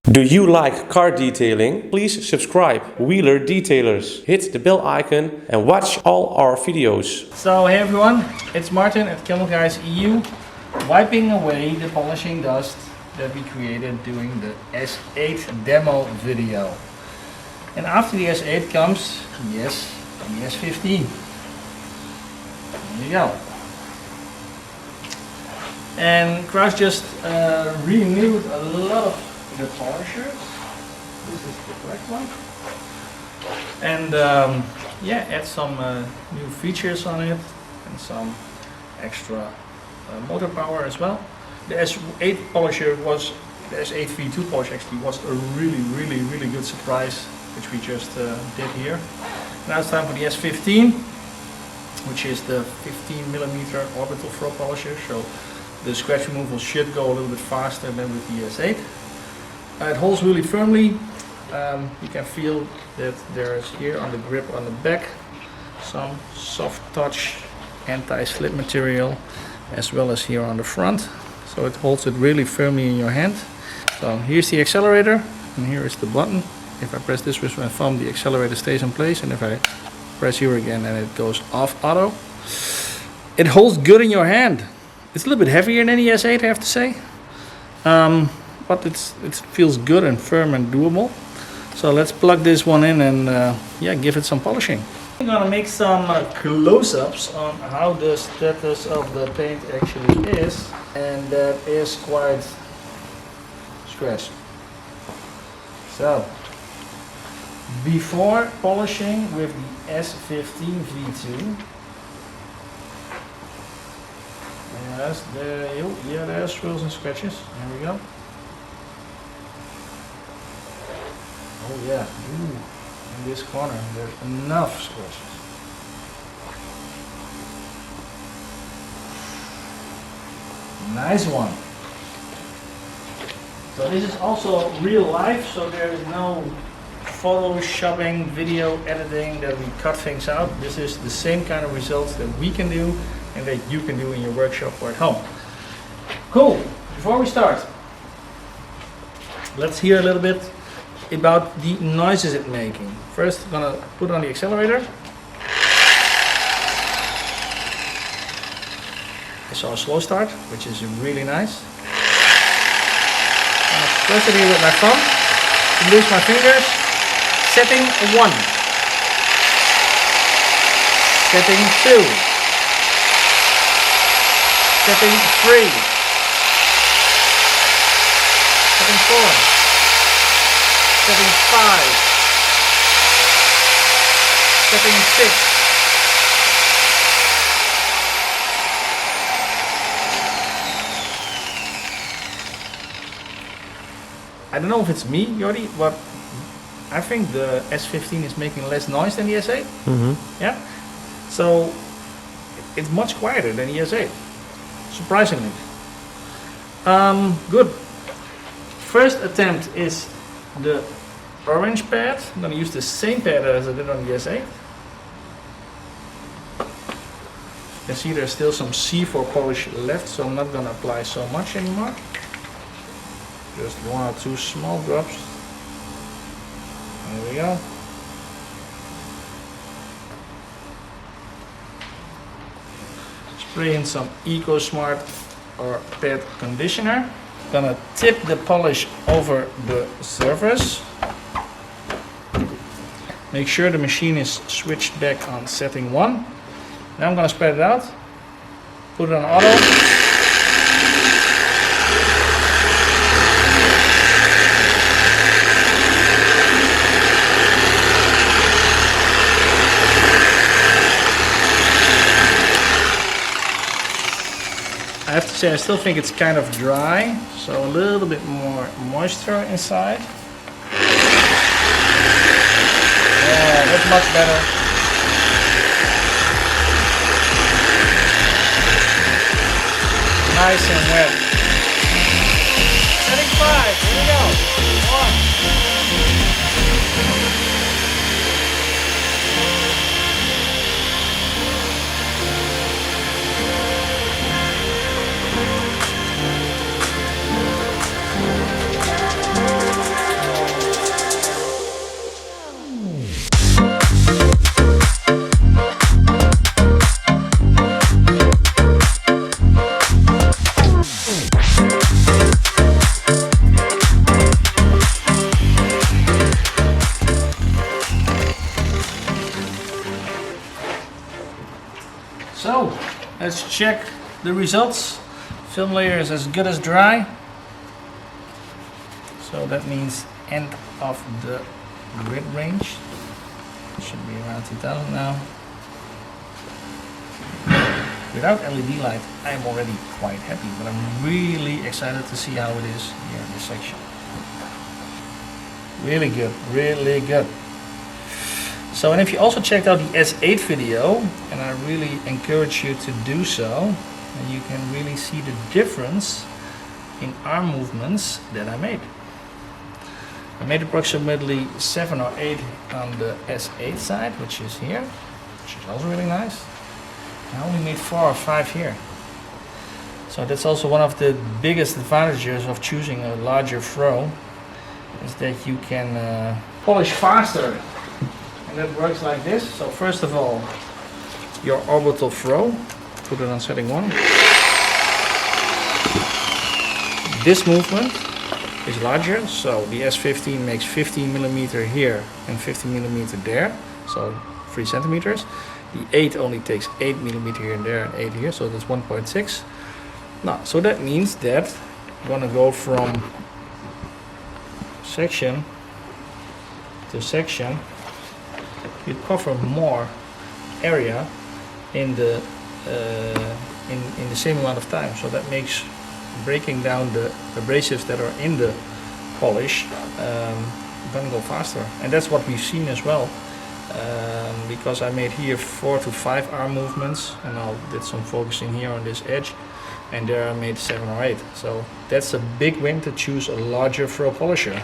Do you like car detailing? Please subscribe Wheeler Detailers. Hit the bell icon and watch all our videos. So hey everyone, it's Martin at Chemicalguys.Eu, wiping away the polishing dust that we created doing the S8 demo video. And after the S8 comes, yes, the S15. There you go. And Krauss just renewed a lot of the polishers. This is the correct one. And yeah, add some new features on it and some extra motor power as well. The S8 polisher was, the S8 V2 polish actually was a really good surprise, which we just did here. Now it's time for the S15, which is the 15mm orbital throw polisher. So the scratch removal should go a little bit faster than with the S8. It holds really firmly. You can feel that there's here on the grip on the back some soft touch anti-slip material, as well as here on the front. So it holds it really firmly in your hand. So here's the accelerator and here is the button. If I press this with my thumb, the accelerator stays in place, and if I press here again, and it goes off auto. It holds good in your hand. It's a little bit heavier than the S8, I have to say. But it feels good and firm and doable. So let's plug this one in and yeah, give it some polishing. I'm gonna make some close-ups on how the status of the paint actually is, and that is quite scratched. So before polishing with the S15 V2, yes, there's swirls and scratches. There we go. Oh yeah, ooh, in this corner there's enough scratches. Nice one. So this is also real life, so there is no photoshopping, video editing that we cut things out. This is the same kind of results that we can do and that you can do in your workshop or at home. Cool. Before we start, let's hear a little bit about the noises it's making. First, I'm gonna put on the accelerator. I saw a slow start, which is really nice. I'm gonna press it here with my thumb, loose my fingers. Setting 1. Setting 2. Setting 3. Setting 4. Setting 5, setting 6, I don't know if it's me, Jordi, but I think the S15 is making less noise than the S8. Yeah, so it's much quieter than the S8, surprisingly. Good. First attempt is the orange pad. I'm going to use the same pad as I did on the S8. You can see there's still some C4 polish left, so I'm not going to apply so much anymore. Just 1 or 2 small drops. There we go. Spray in some EcoSmart or pad conditioner. Gonna tip the polish over the surface. Make sure the machine is switched back on setting 1. Now I'm gonna spread it out. Put it on auto. I have to say, I still think it's kind of dry, so a little bit more moisture inside. Yeah, that's much better. Nice and wet. Setting 5, here we go. 1. check the results. Film layer is as good as dry. So that means end of the grid range. Should be around 2000 now. Without LED light, I am already quite happy, but I'm really excited to see how it is here in this section. Really good, really good. So, and if you also checked out the S8 video, and I really encourage you to do so, and you can really see the difference in arm movements that I made. I made approximately 7 or 8 on the S8 side, which is here, which is also really nice. I only made 4 or 5 here. So that's also one of the biggest advantages of choosing a larger throw, is that you can polish faster. And that works like this. So first of all, your orbital throw, put it on setting 1. This movement is larger, so the S15 makes 15mm here and 15mm there, so 3 centimeters. The 8 only takes 8mm here and there and 8 here, so that's 1.6. Now, so that means that I'm gonna go from section to section. You cover more area in the same amount of time, so that makes breaking down the abrasives that are in the polish gonna go faster, and that's what we've seen as well. Because I made here 4 to 5 arm movements, and I did some focusing here on this edge, and there I made 7 or 8. So that's a big win to choose a larger throw polisher.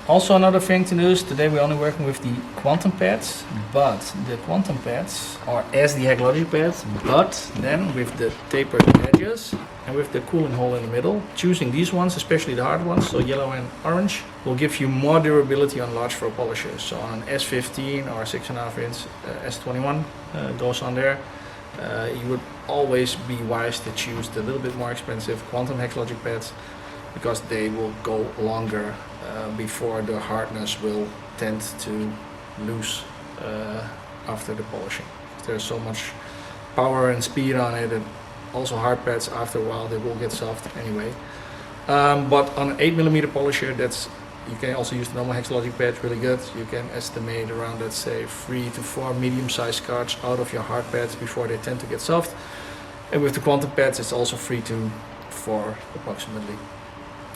Also, another thing to notice, today we're only working with the quantum pads, but the quantum pads are as the Hexlogic pads, but then with the tapered edges and with the cooling hole in the middle. Choosing these ones, especially the hard ones, so yellow and orange, will give you more durability on large throw polishers. So on an S15 or 6.5 inch S21 goes on there. You would always be wise to choose the little bit more expensive quantum Hexlogic pads, because they will go longer before the hardness will tend to lose after the polishing. There's so much power and speed on it, and also hard pads, after a while they will get soft anyway. But on an 8mm polisher, you can also use the normal Hexlogic pad really good. You can estimate around, let's say, 3 to 4 medium-sized cards out of your hard pads before they tend to get soft. And with the quantum pads, it's also 3 to 4 approximately.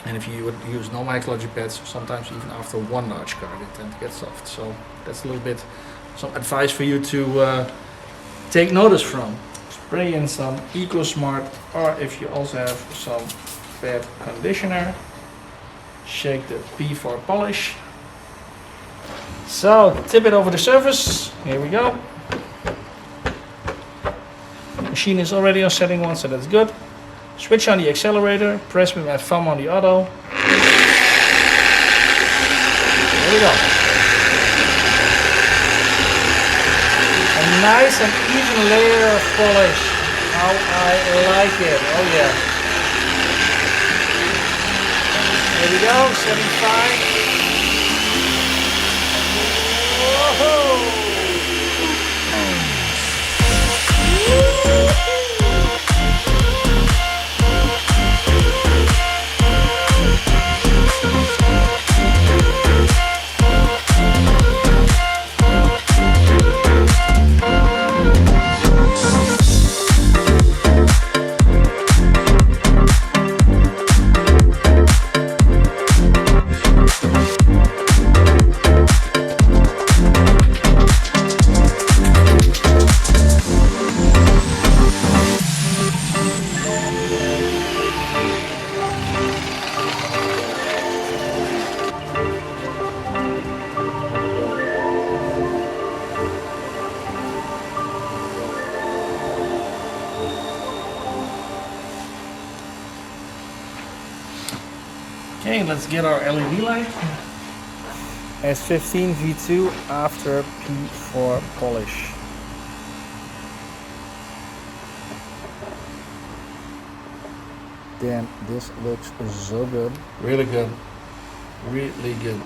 And if you would use normal Hexlogic pads, sometimes even after 1 large card, they tend to get soft. So that's a little bit some advice for you to take notice from. Spray in some EcoSmart, or if you also have some pad conditioner, shake the P for polish. So tip it over the surface. Here we go. Machine is already on setting 1, so that's good. Switch on the accelerator, press with my thumb on the auto. There we go. A nice and even layer of polish. How I like it. Oh yeah. There we go, 75. Whoa! Okay, let's get our LED light. S15 V2 after P4 polish. Damn, this looks so good. Really good. Really good.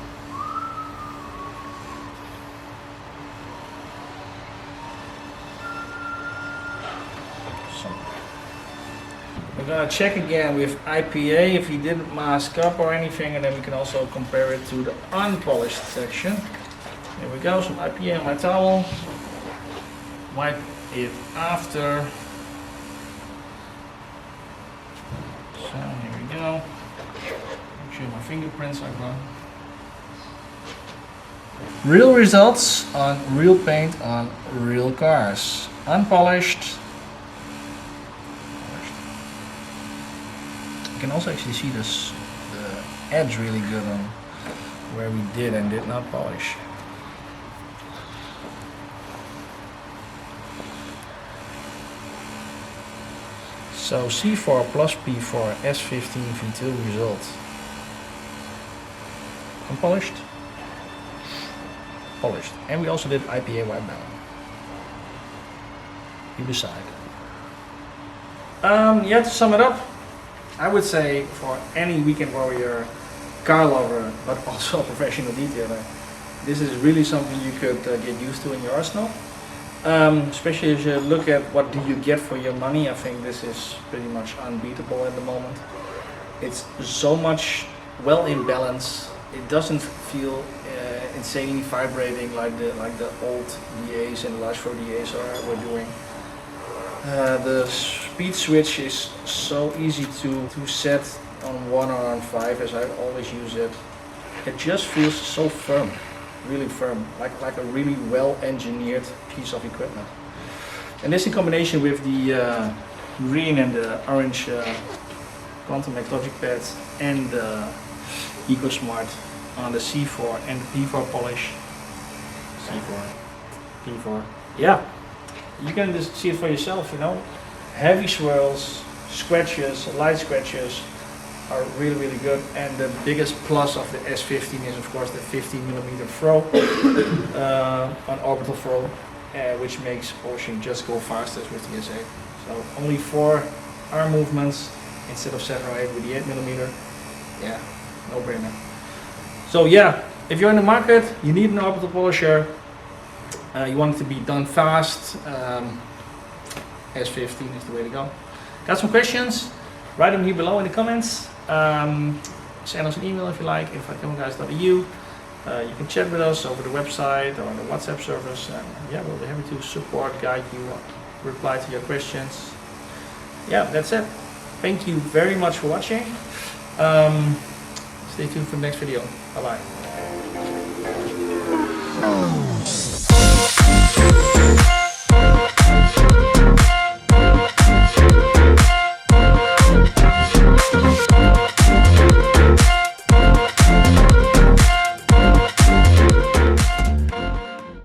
Some gonna check again with IPA if he didn't mask up or anything, and then we can also compare it to the unpolished section. Here we go, some IPA on my towel. Wipe it after. So here we go. Make sure my fingerprints are gone. Real results on real paint on real cars. Unpolished. You can also actually see this, the edge really good on where we did and did not polish. So C4 plus P4 S15 V2 result. Unpolished. Polished. And we also did IPA wipe down. You decide. Yeah, to sum it up, I would say for any weekend warrior, car lover, but also a professional detailer, this is really something you could get used to in your arsenal. Especially as you look at what do you get for your money, I think this is pretty much unbeatable at the moment. It's so much well in balance. It doesn't feel insanely vibrating like the old DAs and the large flow DAs were doing. The speed switch is so easy to set on 1 or on 5 as I always use it. It just feels so firm, really firm, like a really well engineered piece of equipment. And this in combination with the green and the orange quantum logic pads and the EcoSmart on the C4 and the P4 polish. C4, P4. Yeah, you can just see it for yourself, you know. Heavy swirls, scratches, light scratches are really, really good. And the biggest plus of the S15 is of course the 15mm throw, an orbital throw, which makes polishing just go faster with the SA. So only 4 arm movements instead of 7 or 8 with the 8mm. Yeah, no brainer. So yeah, if you're in the market, you need an orbital polisher, you want it to be done fast, S15 is the way to go. Got some questions? Write them here below in the comments. Send us an email if you like, info@chemicalguys.eu. You can chat with us over the website or the WhatsApp service, and yeah, we'll be happy to support, guide you, reply to your questions. Yeah, that's it. Thank you very much for watching. Stay tuned for the next video. Bye bye.